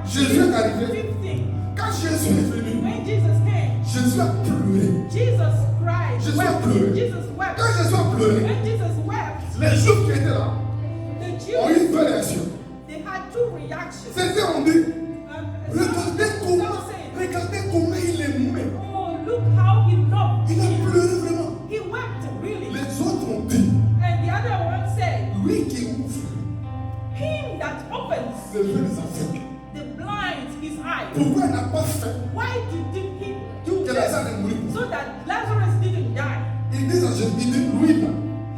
Jésus est arrivé. 15, Quand Jésus est venu, when Jesus came, Jésus a pleuré. Jesus cried. Jésus a pleuré. Jesus wept. Quand Jésus a pleuré, When Jesus wept, les Juifs qui étaient là the ont Jews, eu une deux réactions. they had two reactions. C'était, on dit, Some said, regardez comment il aimait. oh, look how he loved Il a him. pleuré vraiment. He wept, really. Les autres ont dit, And the other one said, lui qui ouvre him that opens les yeux des aveugles. the blind his eyes. Pourquoi il n'a pas fait Why did he do que this? Lazare est mort? So that Lazarus didn't die. Il dit à Jésus, il dit, lui là,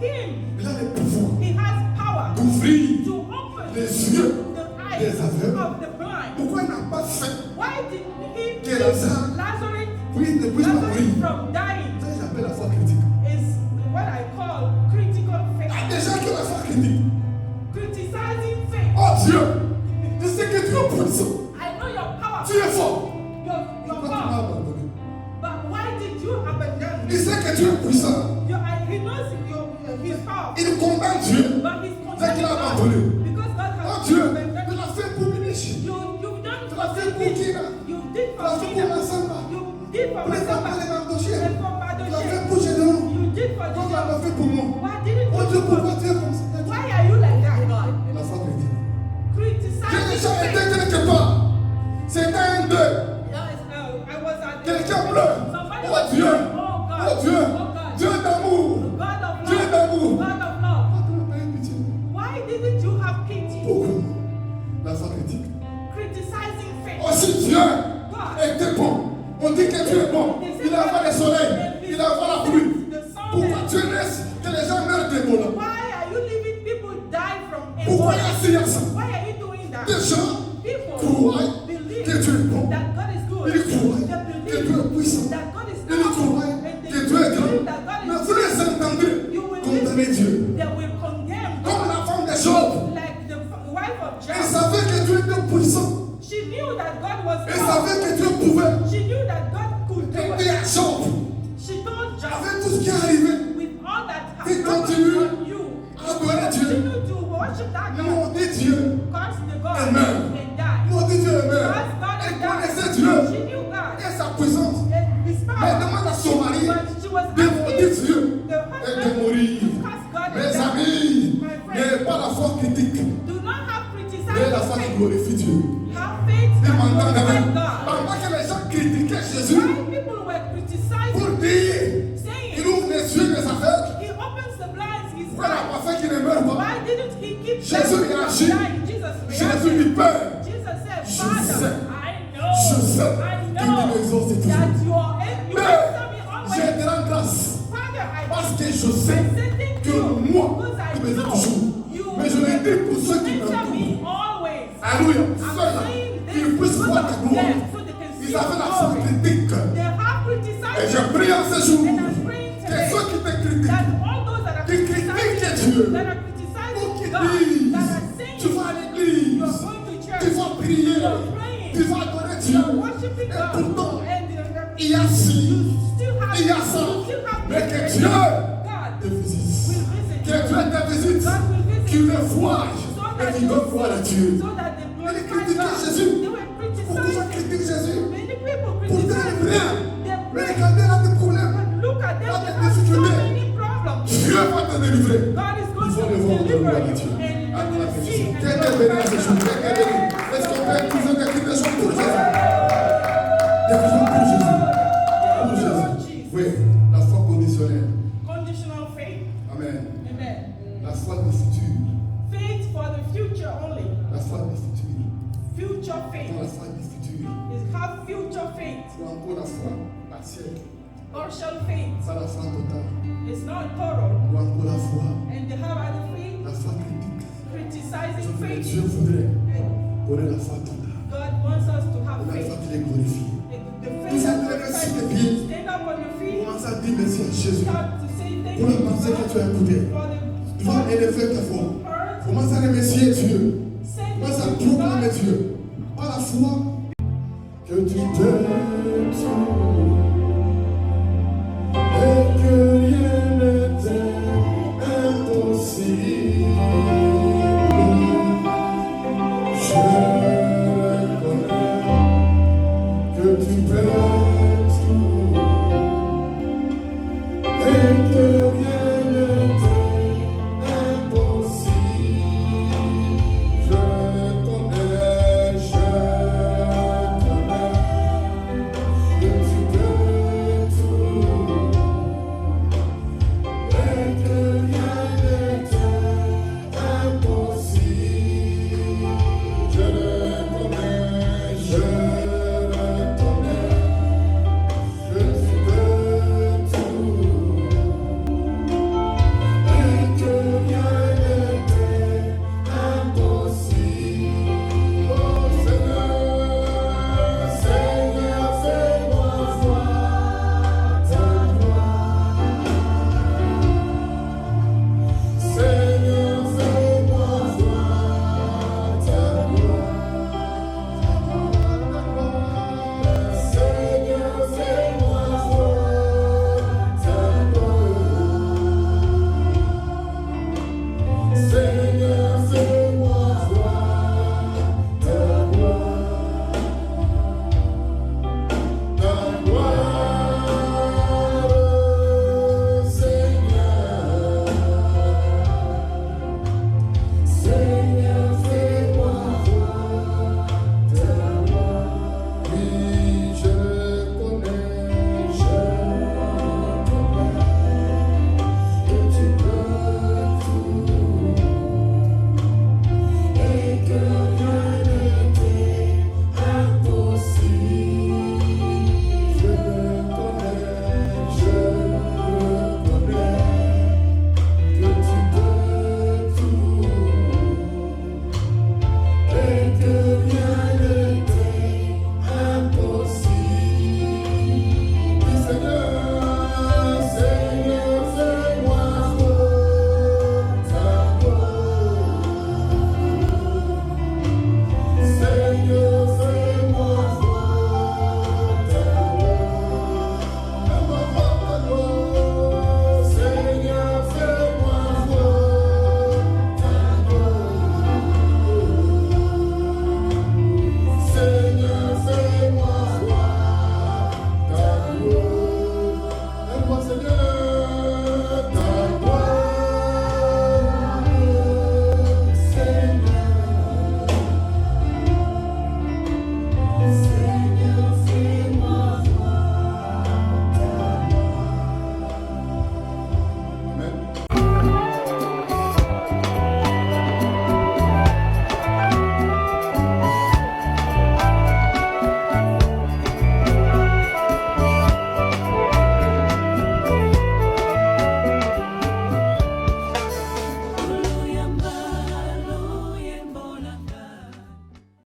Him, il a le pouvoir he has power d'ouvrir to open les yeux the eyes des aveugles. of the blind. Pourquoi il n'a pas fait Why did he que Lazare Lazarus ne puisse pas mourir? from dying? Ça, j'appelle la foi critique. Is what I call critical Il y a faith. des gens qui ont la foi critique. Criticizing faith. Oh Dieu, je sais que tu es puissant. I know your power. Tu es fort. Your Pourquoi tu m'as power. abandonné? But why did you abandon Il me? sait que tu es puissant. He knows his power. Il condamne Dieu. But he's C'est qu'il a condemning abandonné. God. Because God Oh has Dieu, abandoned tu l'as fait pour Minichi. You've done Tu for l'as fait pour qui là? You did Tu l'as for fait me. pour Massamba. You did for Pour les myself. enfants, les mardochés. And for Tu l'as fait Badoche. pour Gédéon. You did for Toi, tu l'as Jesus. fait pour moi. Why didn't Oh you Dieu, do pourquoi for tu es comme ça? Why are you like that, God? La foi critique. J'ai Criticizing déjà été faith. quelque part. C'était un deuil. I was at the Quelqu'un pleure. Somebody Oh was Dieu. saying, oh God. Oh Dieu. Oh God. Dieu d'amour. God of Dieu love. d'amour. God of love. Pourquoi tu n'as pas eu pitié? Why didn't you have pity? Pourquoi? La foi critique. Criticizing faith. Oh, si Dieu God. était bon, on dit que tu es bon. Il envoie le soleil, il envoie la pluie. The sun Pourquoi and- tu laisses que les gens meurent d'Ebola? Why are you leaving people die from Pourquoi il y Ebola? a ça? Why are you doing that? Des gens People croient believe que tu es bon. that God is good. Ils croient They que believe tu es puissant. that God is Ils croient powerful. And they que tu es grand. believe that God Mais is vous les entendez You will condamner Dieu. They will condemn Comme God. la femme de Job. Like the wife of Elle Job. savait que tu étais puissant. She knew that God was Elle powerful. savait que Dieu pouvait She knew that God could do aider it. à Job. She told Job, Avec tout ce qui est arrivé, with all that has Il happened continue on you, à adorer Dieu. continue to worship that God. Nous on dit Dieu. Curse the God Amen. and die. Nous on dit Dieu est mère. Curse God Elle and connaissait die. Dieu She knew God. et sa puissance. And his Mais power. demande à son mari But she was de maudire asking Dieu the et de husband mourir. to curse God and Mes die. amis, My friend. n'ayez pas la foi critique, Do not have mais la criticizing foi qui faith. glorifie Dieu. Have faith that Demandant glorifies même, God. pendant que les gens critiquaient Jésus Why people were criticizing, pour dire, il saying ouvre les yeux des aveugles, he opens the blinds, his pourquoi n'a eyes. pas fait qu'il ne meure pas? Why didn't he keep Jésus them from réagit. dying? Jesus Jésus reacted. dit, Père, Jesus said, Je Father, sais. I know, je sais I que tu know m'exauces toujours. that you Père, answer me je always. te rends grâce Father, parce que je I sais say thank que you moi, because I tu m'exauces know toujours. you Mais je le dis pour ceux qui answer m'entourent. me always. Alléluia. I'm Ceux-là, saying qu'ils this puissent because voir ta of gloire. them, so they can see Ils avaient la your foi glory. critique. They have Et criticized je prie en ce jour and I'm praying que today ceux qui te critiquent, that all those that are qui critiquent criticizing Dieu, that are ou criticizing qui God, disent, that are saying tu vas à you're l'église, going to church, tu vas prier, you're praying, tu vas adorer Dieu. you're worshiping Et God, pourtant, and il y a ci, you still have il y a ça. you still have Mais que this. Dieu God te visite. will visit Que you. Dieu te visite. God will visit Qu'il you. le voie et qu'il donne gloire à Dieu. So that they glorify critiquaient God. Jésus. They were Pourquoi criticizing. critique Jésus? Many people Pour dire criticize rien. their Mais prayer. regardez là des problèmes. But look at them, Là, they des have so difficultés. many problems. Dieu va te délivrer. God is going Ils vont to le voir de deliver gloire à you, Dieu. and you will see Qui and est béni à ce jour? Qui glorify est béni? Est-ce qu'on peut tous ceux qui des choses pour Jésus? Des choses pour Jésus. Pour Jésus. Oui, la foi conditionnelle. Conditional faith. Amen. Amen. La foi du futur. Faith for the future only. La foi du futur. Future Dans faith la foi du futur. is have future faith. Ou encore la foi partielle. Partial faith Pas la foi totale. is not total. Ou encore la foi. And they have other faith, La foi critique. criticizing Mais faith. Dieu voudrait And connaître la foi totale. God wants us to have La faith. foi qui les glorifie. The Vous faith that êtes levés sur les glorifies. pieds. Stand up on your feet. Commence à dire merci à Jésus. Start to say thank Pour you la pensée que tu as God écoutée. for Tu vas élever ta foi. the hurt. Commence à remercier Dieu. Say Commence à thank you proclamer God. Dieu. Par la foi que tu t'es tout.